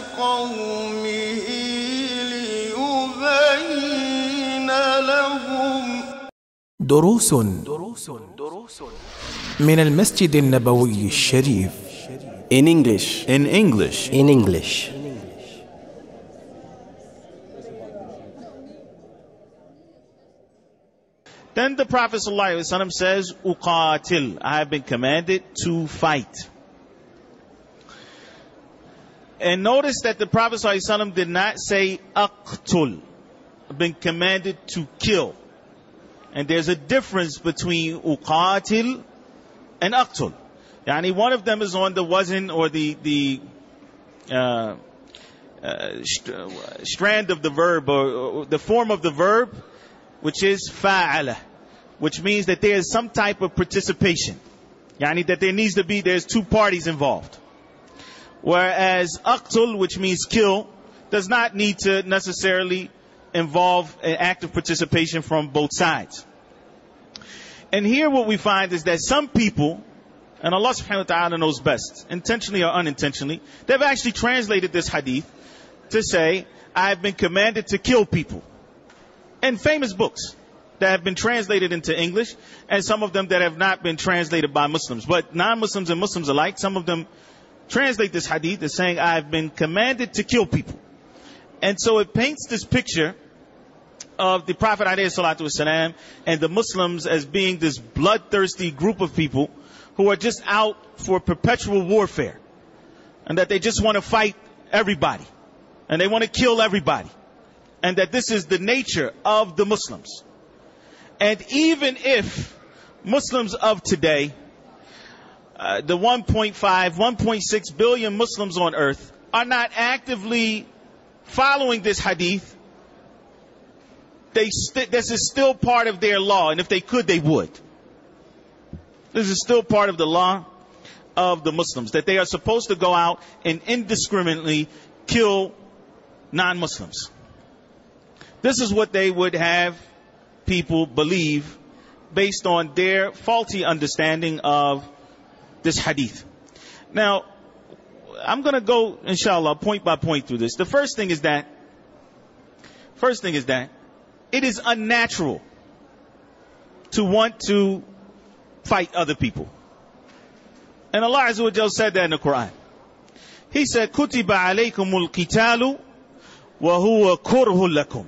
لقومه ليبين لهم. دروس من المسجد النبوي الشريف. In English. In English. In English. Then the Prophet ﷺ says, Uqatil, I have been commanded to fight. And notice that the Prophet ﷺ did not say aqtul, been commanded to kill. And there's a difference between uqatil and aqtul. Yani one of them is on the wazn or the strand of the verb, or the form of the verb, which is fa'ala, which means that there is some type of participation. Yani that there's two parties involved. Whereas aqtul, which means kill, does not need to necessarily involve an active participation from both sides. And here what we find is that some people, and Allah subhanahu wa ta'ala knows best, intentionally or unintentionally, they've actually translated this hadith to say, I have been commanded to kill people. And famous books that have been translated into English, and some of them that have not been translated by Muslims. But non-Muslims and Muslims alike, some of them translate this hadith as saying, I have been commanded to kill people. And so it paints this picture of the Prophet ﷺ and the Muslims as being this bloodthirsty group of people who are just out for perpetual warfare. And that they just want to fight everybody. And they want to kill everybody. And that this is the nature of the Muslims. And even if Muslims of today, the 1.6 billion Muslims on earth, are not actively following this hadith, this is still part of their law. And if they could, they would. This is still part of the law of the Muslims, that they are supposed to go out and indiscriminately kill non-Muslims. This is what they would have people believe based on their faulty understanding of this hadith. Now, I'm going to go, inshallah, point by point through this. The first thing is that it is unnatural to want to fight other people. And Allah Azza wa Jalla said that in the Quran. He said, Kutiba alaykumul qitalu wa huwa kurhul lakum.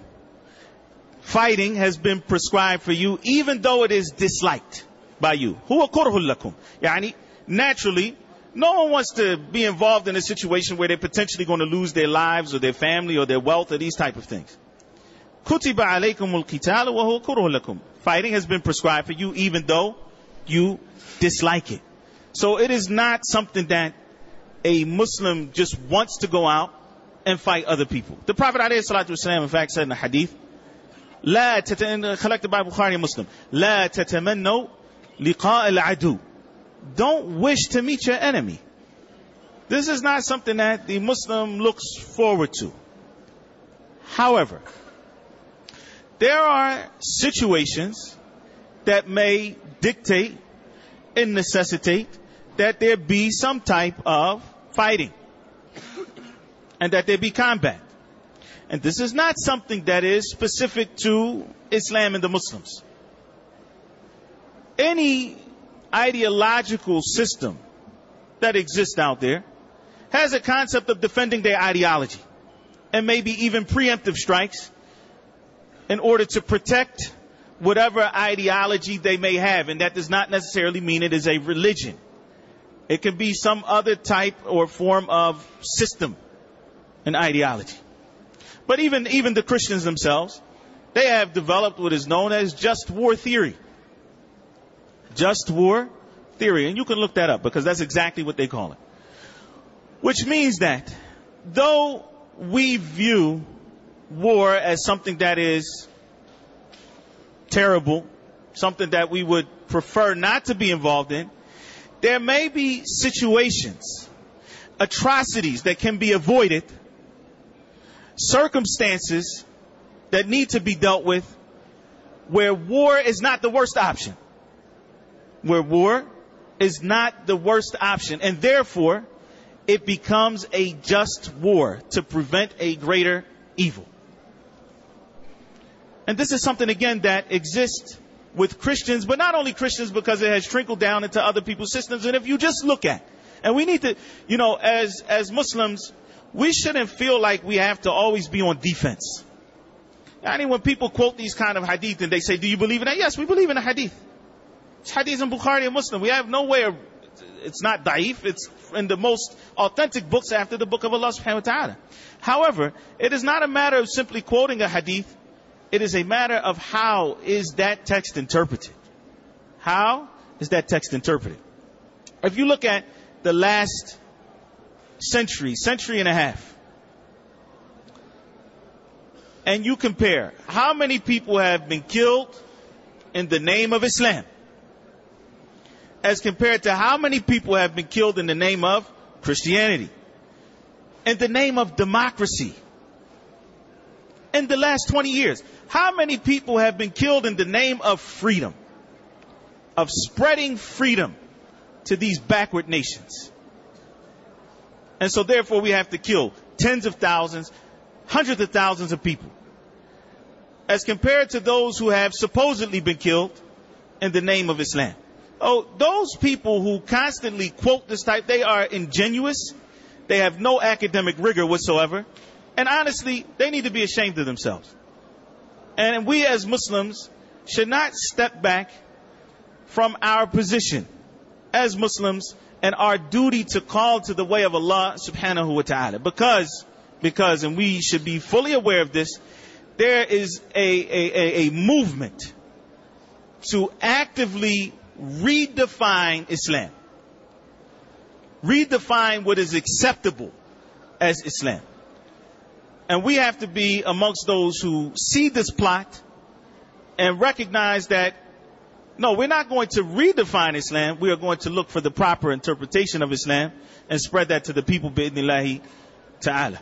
Fighting has been prescribed for you, even though it is disliked by you. Huwa kurhul lakum. Yani, naturally, no one wants to be involved in a situation where they're potentially going to lose their lives or their family or their wealth or these type of things. Kutiba alaykumul qitalu wa huwa kurhul lakum. Fighting has been prescribed for you, even though you dislike it. So it is not something that a Muslim just wants to go out and fight other people. The Prophet ﷺ, in fact, said in the hadith, collected by Bukhari and Muslim, لا تتمنوا لقاء العدو. Don't wish to meet your enemy. This is not something that the Muslim looks forward to. However, there are situations that may dictate and necessitate that there be some type of fighting and that there be combat. And this is not something that is specific to Islam and the Muslims. Any ideological system that exists out there has a concept of defending their ideology and maybe even preemptive strikes in order to protect whatever ideology they may have. And that does not necessarily mean it is a religion. It can be some other type or form of system and ideology. But even the Christians themselves, they have developed what is known as just war theory. Just war theory. And you can look that up because that's exactly what they call it. Which means that though we view war as something that is terrible, something that we would prefer not to be involved in, there may be situations, atrocities that can be avoided, circumstances that need to be dealt with where war is not the worst option. Where war is not the worst option. And therefore, it becomes a just war to prevent a greater evil. And this is something, again, that exists with Christians, but not only Christians, because it has trickled down into other people's systems. And if you just look at, and we need to, as Muslims, we shouldn't feel like we have to always be on defense. I mean, when people quote these kind of hadith and they say, do you believe in that? Yes, we believe in the hadith. It's hadith in Bukhari and Muslim. We have no way of, it's not da'if. It's in the most authentic books after the book of Allah subhanahu wa ta'ala. However, it is not a matter of simply quoting a hadith. It is a matter of how is that text interpreted. How is that text interpreted? If you look at the last century and a half, and you compare how many people have been killed in the name of Islam as compared to how many people have been killed in the name of Christianity, in the name of democracy, in the last 20 years, how many people have been killed in the name of freedom, of spreading freedom to these backward nations? And so therefore we have to kill tens of thousands, hundreds of thousands of people, as compared to those who have supposedly been killed in the name of Islam. Oh, those people who constantly quote this type, they are ingenuous. They have no academic rigor whatsoever. And honestly, they need to be ashamed of themselves. And we as Muslims should not step back from our position as Muslims and our duty to call to the way of Allah subhanahu wa ta'ala. Because, and we should be fully aware of this, there is a movement to actively redefine Islam. Redefine what is acceptable as Islam. And we have to be amongst those who see this plot and recognize that, no, we're not going to redefine Islam. We are going to look for the proper interpretation of Islam and spread that to the people, bi'idhnillahi ta'ala.